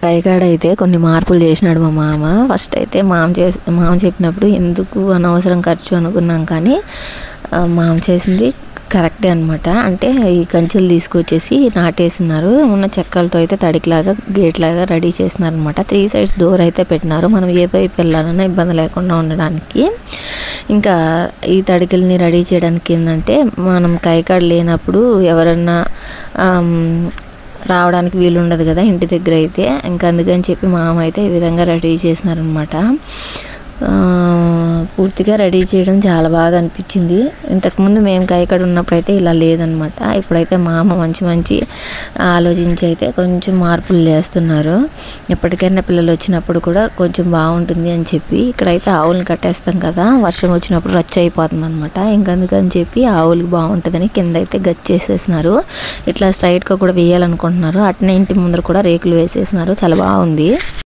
కైకాడ అయితే కొన్ని మార్పులు చేసినాడు మా మామ. ఫస్ట్ అయితే మామ చెప్పినప్పుడు ఎందుకు అనవసరం ఖర్చు అనుకున్నాం, కానీ మామ చేసింది కరెక్టే అనమాట. అంటే ఈ కంచెలు తీసుకొచ్చేసి నాటేసినారు. ఉన్న చెక్కలతో అయితే తడికిలాగా గేట్ లాగా రెడీ చేసినారు అనమాట. 3 sides డోర్ అయితే పెట్టినారు, మనం ఏ పైపు వెళ్ళాలన్నా ఇబ్బంది లేకుండా ఉండడానికి. ఇంకా ఈ తడికల్ని రెడీ చేయడానికి ఏంటంటే, మనం కైకాడ లేనప్పుడు ఎవరన్నా రావడానికి వీలు ఉండదు కదా ఇంటి దగ్గర అయితే. ఇంకా అందుకని చెప్పి మామ అయితే ఈ విధంగా రెడీ చేసినారనమాట. పూర్తిగా రెడీ చేయడం చాలా బాగా అనిపించింది. ఇంతకుముందు మేము కైకాడ ఉన్నప్పుడు అయితే ఇలా లేదనమాట. ఇప్పుడైతే మామ మంచి ఆలోచించి అయితే కొంచెం మార్పులు చేస్తున్నారు. ఎప్పటికైనా పిల్లలు వచ్చినప్పుడు కూడా కొంచెం బాగుంటుంది అని చెప్పి. ఇక్కడైతే ఆవులను కట్టేస్తాం కదా, వర్షం వచ్చినప్పుడు రచ్చ అయిపోతుంది అనమాట. ఇంకందుకని చెప్పి ఆవులకి బాగుంటుందని కింద అయితే గచ్చేసేసినారు. ఇట్లా స్ట్రైట్గా కూడా వేయాలనుకుంటున్నారు. అట్నే ఇంటి ముందర కూడా రేకులు వేసేసినారు. చాలా బాగుంది.